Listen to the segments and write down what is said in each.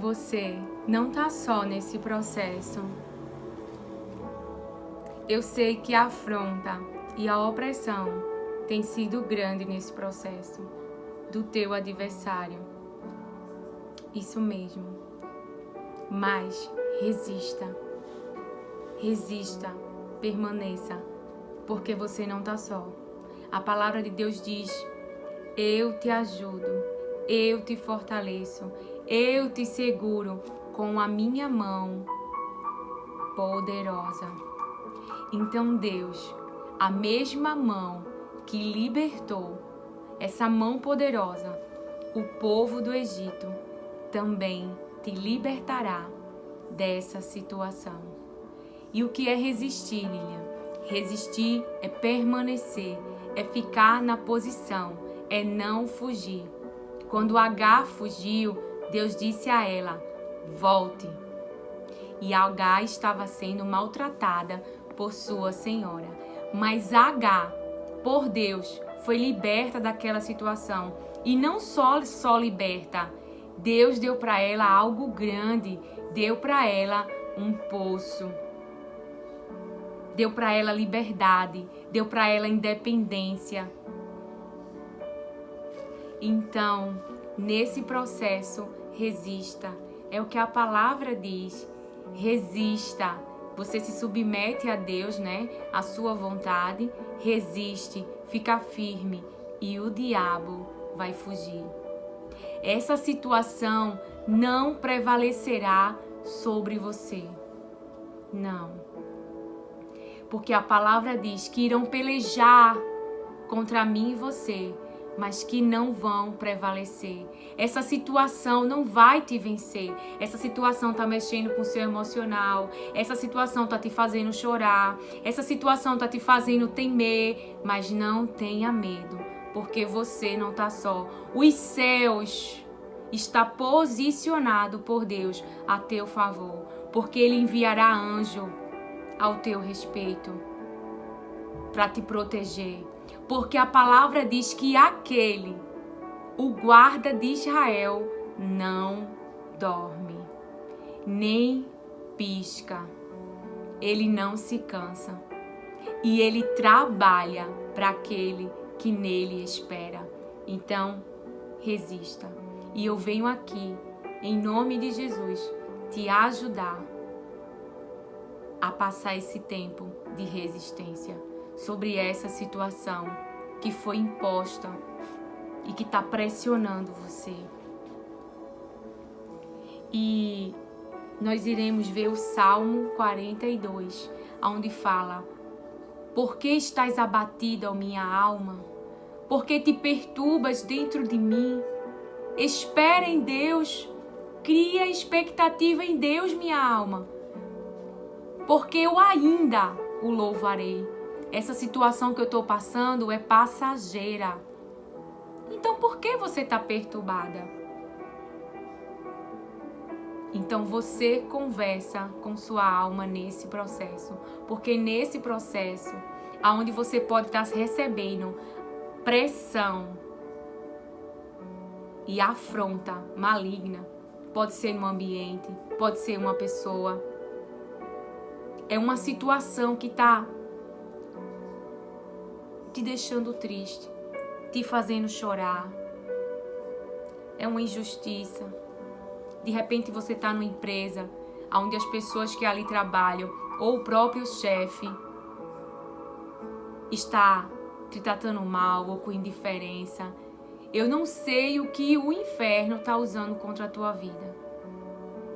Você não está só nesse processo. Eu sei que a afronta e a opressão tem sido grande nesse processo do teu adversário. Isso mesmo. Mas resista. Resista, permaneça, porque você não está só. A palavra de Deus diz: eu te ajudo, eu te fortaleço, eu te seguro com a minha mão poderosa. Então Deus, a mesma mão que libertou, essa mão poderosa, o povo do Egito, também te libertará dessa situação. E o que é resistir, Lilian? Resistir é permanecer, é ficar na posição, é não fugir. Quando Agar fugiu, Deus disse a ela: volte. E Agar estava sendo maltratada por sua senhora. Mas Agar, por Deus, foi liberta daquela situação. E não só liberta, Deus deu para ela algo grande, deu para ela um poço. Deu para ela liberdade, deu para ela independência. Então, nesse processo, resista. É o que a palavra diz. Resista. Você se submete a Deus, né? A sua vontade. Resiste, fica firme e o diabo vai fugir. Essa situação não prevalecerá sobre você. Não. Porque a palavra diz que irão pelejar contra mim e você, mas que não vão prevalecer. Essa situação não vai te vencer. Essa situação está mexendo com o seu emocional. Essa situação está te fazendo chorar. Essa situação está te fazendo temer. Mas não tenha medo, porque você não está só. Os céus estão posicionados por Deus a teu favor, porque Ele enviará anjo ao teu respeito para te proteger. Porque a palavra diz que aquele, o guarda de Israel, não dorme, nem pisca. Ele não se cansa. E ele trabalha para aquele que nele espera. Então, resista. E eu venho aqui, em nome de Jesus, te ajudar a passar esse tempo de resistência sobre essa situação que foi imposta e que está pressionando você. E nós iremos ver o Salmo 42, onde fala: por que estás abatida, ó minha alma? Por que te perturbas dentro de mim? Espera em Deus, cria expectativa em Deus, minha alma, porque eu ainda o louvarei. Essa situação que eu estou passando é passageira. Então por que você está perturbada? Então você conversa com sua alma nesse processo. Porque nesse processo, onde você pode estar recebendo pressão e afronta maligna, pode ser no ambiente, pode ser uma pessoa. É uma situação que está te deixando triste, te fazendo chorar. É uma injustiça. De repente você está numa empresa onde as pessoas que ali trabalham, ou o próprio chefe, está te tratando mal ou com indiferença. Eu não sei o que o inferno está usando contra a tua vida.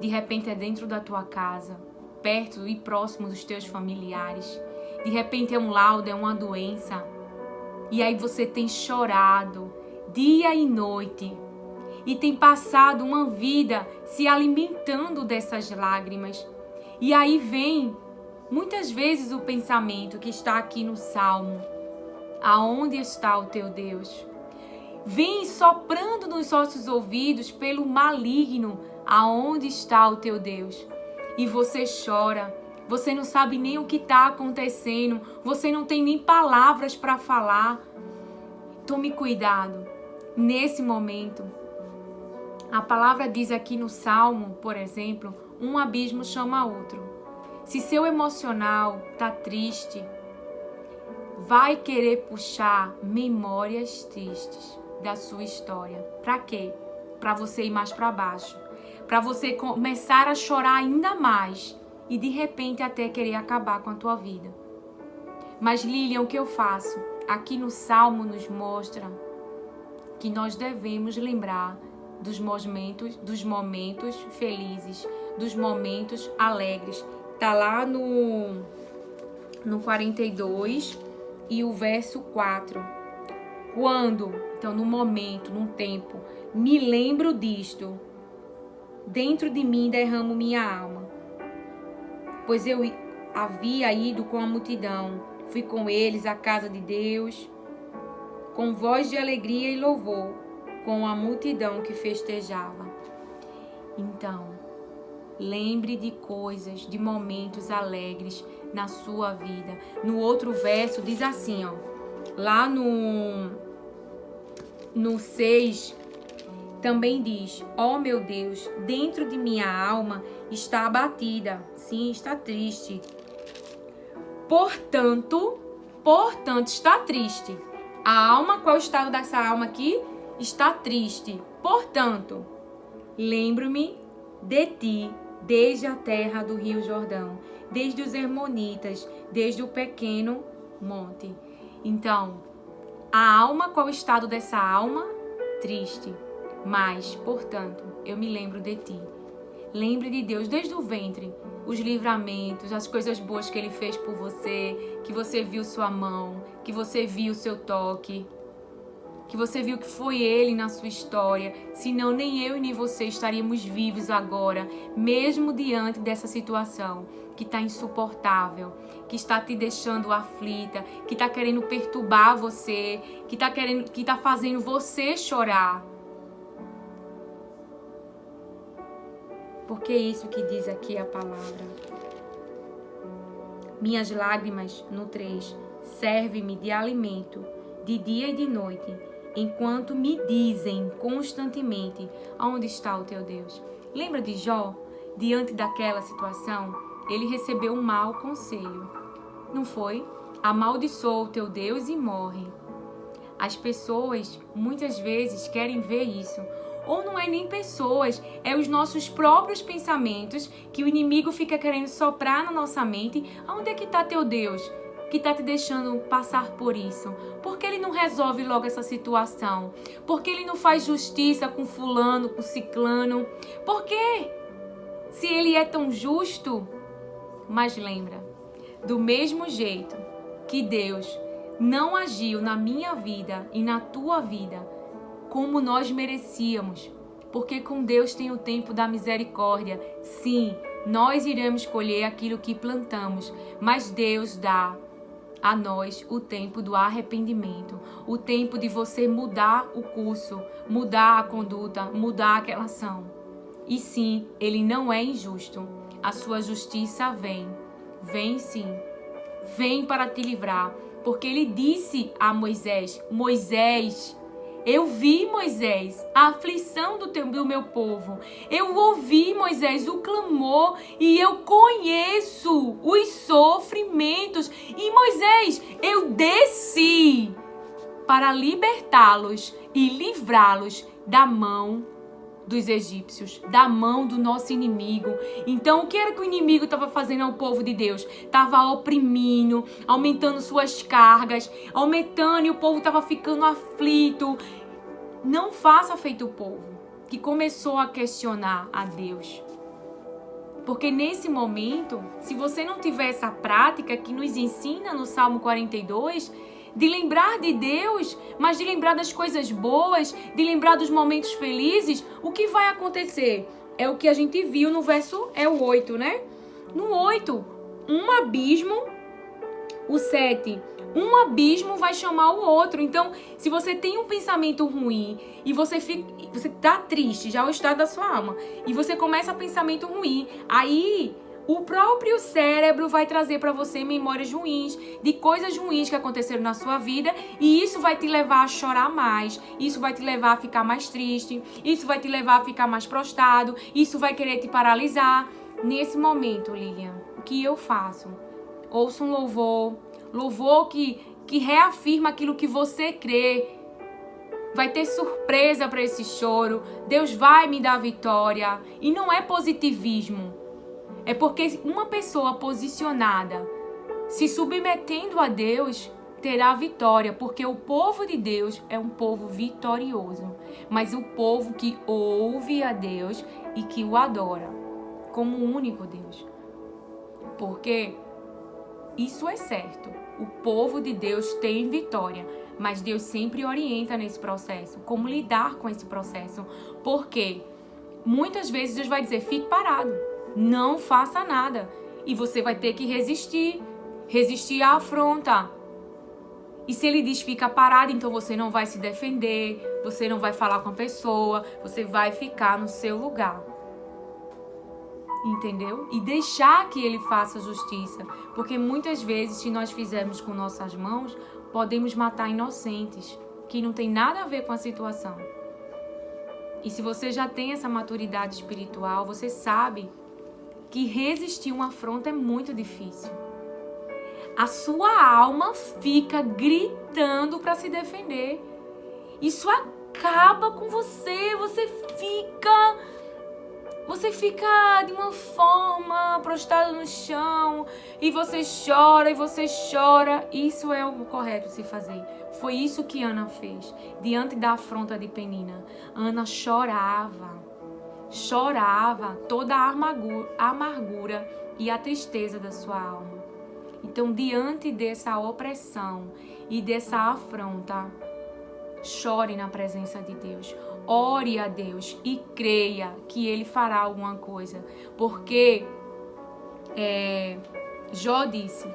De repente é dentro da tua casa, perto e próximo dos teus familiares. De repente é um laudo, é uma doença. E aí você tem chorado dia e noite. E tem passado uma vida se alimentando dessas lágrimas. E aí vem, muitas vezes, o pensamento que está aqui no Salmo: aonde está o teu Deus? Vem soprando nos nossos ouvidos pelo maligno: aonde está o teu Deus? E você chora, você não sabe nem o que está acontecendo, você não tem nem palavras para falar. Tome cuidado nesse momento, A palavra diz aqui no Salmo, por exemplo, um abismo chama outro. Se seu emocional tá triste, vai querer puxar memórias tristes da sua história. Para quê? Para você ir mais para baixo. Para você começar a chorar ainda mais e de repente até querer acabar com a tua vida. Mas Lilian, o que eu faço? Aqui no Salmo nos mostra que nós devemos lembrar dos momentos felizes, dos momentos alegres. Tá lá no 42 e o verso 4. Quando, então no momento, num tempo, me lembro disto, dentro de mim derramo minha alma. Pois eu havia ido com a multidão, fui com eles à casa de Deus, com voz de alegria e louvor, com a multidão que festejava. Então, lembre de coisas, de momentos alegres na sua vida. No outro verso diz assim, ó, lá no 6, também diz, ó meu Deus, dentro de minha alma está abatida, sim, está triste. Portanto, está triste. A alma, qual é o estado dessa alma aqui? Está triste. Portanto, lembro-me de ti, desde a terra do Rio Jordão, desde os Hermonitas, desde o pequeno monte. Então, a alma, qual é o estado dessa alma? Triste. Mas, portanto, eu me lembro de ti. Lembre de Deus desde o ventre, os livramentos, as coisas boas que Ele fez por você, que você viu sua mão, que você viu seu toque, que você viu que foi Ele na sua história. Senão nem eu e nem você estaríamos vivos agora, mesmo diante dessa situação que está insuportável, que está te deixando aflita, que está querendo perturbar você, que está fazendo você chorar. Porque é isso que diz aqui a palavra. Minhas lágrimas, no 3, servem-me de alimento, de dia e de noite, enquanto me dizem constantemente, aonde está o teu Deus? Lembra de Jó? Diante daquela situação, ele recebeu um mau conselho. Não foi? Amaldiçoa o teu Deus e morre. As pessoas, muitas vezes, querem ver isso. Ou não é nem pessoas, é os nossos próprios pensamentos que o inimigo fica querendo soprar na nossa mente. Aonde é que está teu Deus que está te deixando passar por isso? Por que ele não resolve logo essa situação? Por que ele não faz justiça com fulano, com ciclano? Por quê? Se ele é tão justo. Mas lembra, do mesmo jeito que Deus não agiu na minha vida e na tua vida como nós merecíamos, porque com Deus tem o tempo da misericórdia. Sim, nós iremos colher aquilo que plantamos, mas Deus dá a nós o tempo do arrependimento, o tempo de você mudar o curso, mudar a conduta, mudar aquela ação. E sim, Ele não é injusto, a sua justiça vem sim, vem para te livrar, porque Ele disse a Moisés, eu vi, Moisés, a aflição do meu povo. Eu ouvi, Moisés, o clamor e eu conheço os sofrimentos. E, Moisés, eu desci para libertá-los e livrá-los da mão dos egípcios, da mão do nosso inimigo. Então, o que era que o inimigo estava fazendo ao povo de Deus? Estava oprimindo, aumentando suas cargas, aumentando, e o povo estava ficando aflito. Não faça feito o povo, que começou a questionar a Deus. Porque nesse momento, se você não tiver essa prática que nos ensina no Salmo 42, de lembrar de Deus, mas de lembrar das coisas boas, de lembrar dos momentos felizes, o que vai acontecer? É o que a gente viu no verso, é o 8, né? No 8, um abismo, o 7, um abismo vai chamar o outro. Então, se você tem um pensamento ruim e você tá triste, já é o estado da sua alma, e você começa a pensamento ruim, aí o próprio cérebro vai trazer para você memórias ruins, de coisas ruins que aconteceram na sua vida, e isso vai te levar a chorar mais, isso vai te levar a ficar mais triste, isso vai te levar a ficar mais prostrado, isso vai querer te paralisar. Nesse momento, Lilian, o que eu faço? Ouço um louvor que reafirma aquilo que você crê. Vai ter surpresa para esse choro, Deus vai me dar vitória. E não é positivismo. É porque uma pessoa posicionada, se submetendo a Deus, terá vitória. Porque o povo de Deus é um povo vitorioso. Mas o povo que ouve a Deus e que o adora como o único Deus. Porque isso é certo. O povo de Deus tem vitória. Mas Deus sempre orienta nesse processo. Como lidar com esse processo. Porque muitas vezes Deus vai dizer, fique parado. Não faça nada. E você vai ter que resistir. Resistir à afronta. E se ele diz fica parado, então você não vai se defender. Você não vai falar com a pessoa. Você vai ficar no seu lugar. Entendeu? E deixar que ele faça justiça. Porque muitas vezes, se nós fizermos com nossas mãos, podemos matar inocentes. Que não tem nada a ver com a situação. E se você já tem essa maturidade espiritual, você sabe que resistir uma afronta é muito difícil. A sua alma fica gritando para se defender. Isso acaba com você. Você fica de uma forma prostrado no chão. E você chora, e você chora. Isso é o correto se fazer. Foi isso que Ana fez. Diante da afronta de Penina. Ana chorava. Chorava toda a amargura e a tristeza da sua alma. Então, diante dessa opressão e dessa afronta, chore na presença de Deus. Ore a Deus e creia que Ele fará alguma coisa. Porque Jó disse,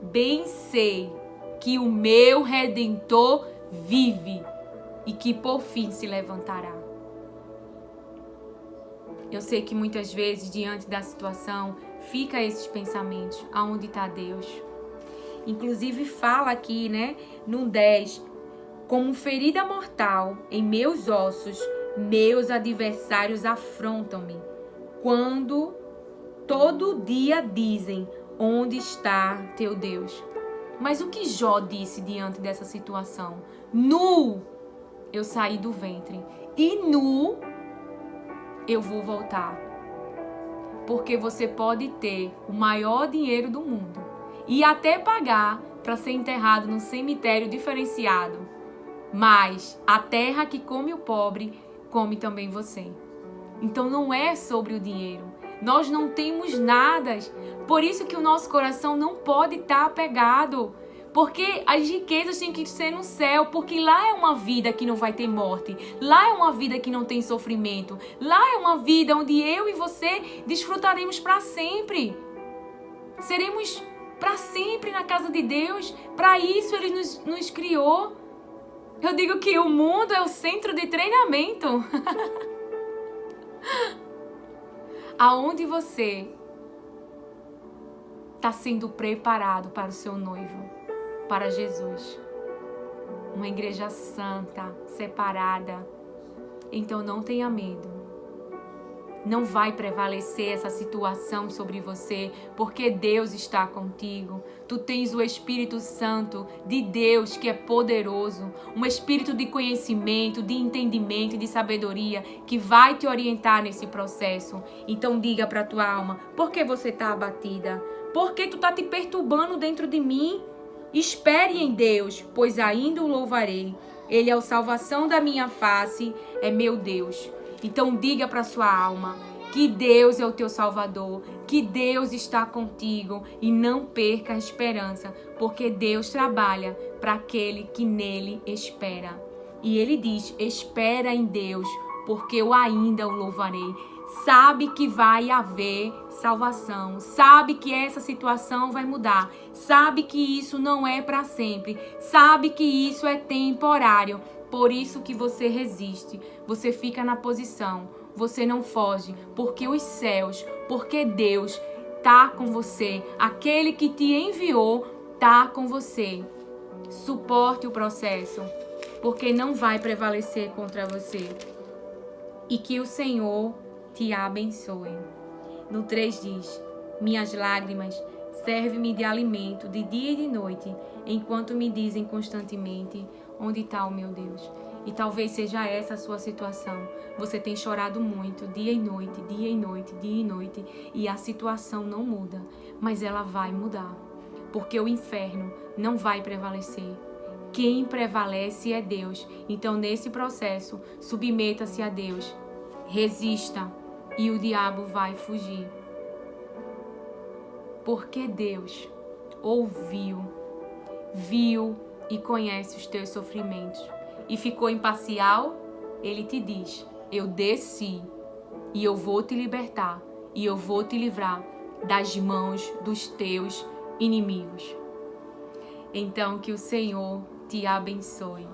bem sei que o meu Redentor vive e que por fim se levantará. Eu sei que muitas vezes, diante da situação, fica esses pensamentos. Aonde está Deus? Inclusive fala aqui, no 10. Como ferida mortal em meus ossos, meus adversários afrontam-me. Quando todo dia dizem, onde está teu Deus? Mas o que Jó disse diante dessa situação? Nu eu saí do ventre e nu eu vou voltar. Porque você pode ter o maior dinheiro do mundo e até pagar para ser enterrado num cemitério diferenciado. Mas a terra que come o pobre, come também você. Então não é sobre o dinheiro. Nós não temos nada. Por isso que o nosso coração não pode estar apegado. Porque as riquezas têm que ser no céu. Porque lá é uma vida que não vai ter morte. Lá é uma vida que não tem sofrimento. Lá é uma vida onde eu e você desfrutaremos para sempre. Seremos para sempre na casa de Deus. Para isso Ele nos criou. Eu digo que o mundo é o centro de treinamento. Aonde você está sendo preparado para o seu noivo, para Jesus. Uma igreja santa, separada. Então não tenha medo. Não vai prevalecer essa situação sobre você, porque Deus está contigo. Tu tens o Espírito Santo de Deus, que é poderoso. Um espírito de conhecimento, de entendimento e de sabedoria, que vai te orientar nesse processo. Então diga para tua alma, por que você está abatida? Por que tu está te perturbando dentro de mim? Espere em Deus, pois ainda o louvarei. Ele é a salvação da minha face, é meu Deus. Então diga para sua alma que Deus é o teu Salvador, que Deus está contigo e não perca a esperança, porque Deus trabalha para aquele que nele espera. E ele diz, espera em Deus, porque eu ainda o louvarei. Sabe que vai haver salvação, sabe que essa situação vai mudar, sabe que isso não é para sempre, sabe que isso é temporário. Por isso que você resiste, você fica na posição você não foge, porque os céus, porque Deus tá com você. Aquele que te enviou tá com você. Suporte o processo, porque não vai prevalecer contra você. E que o Senhor te abençoe. No 3 diz: minhas lágrimas servem-me de alimento de dia e de noite, enquanto me dizem constantemente: onde está o meu Deus? E talvez seja essa a sua situação. Você tem chorado muito, dia e noite, dia e noite, dia e noite, e a situação não muda, mas ela vai mudar, porque o inferno não vai prevalecer. Quem prevalece é Deus. Então, nesse processo, submeta-se a Deus, resista, e o diabo vai fugir. Porque Deus ouviu, viu e conhece os teus sofrimentos e ficou imparcial, Ele te diz: eu desci e eu vou te libertar e eu vou te livrar das mãos dos teus inimigos. Então, que o Senhor te abençoe.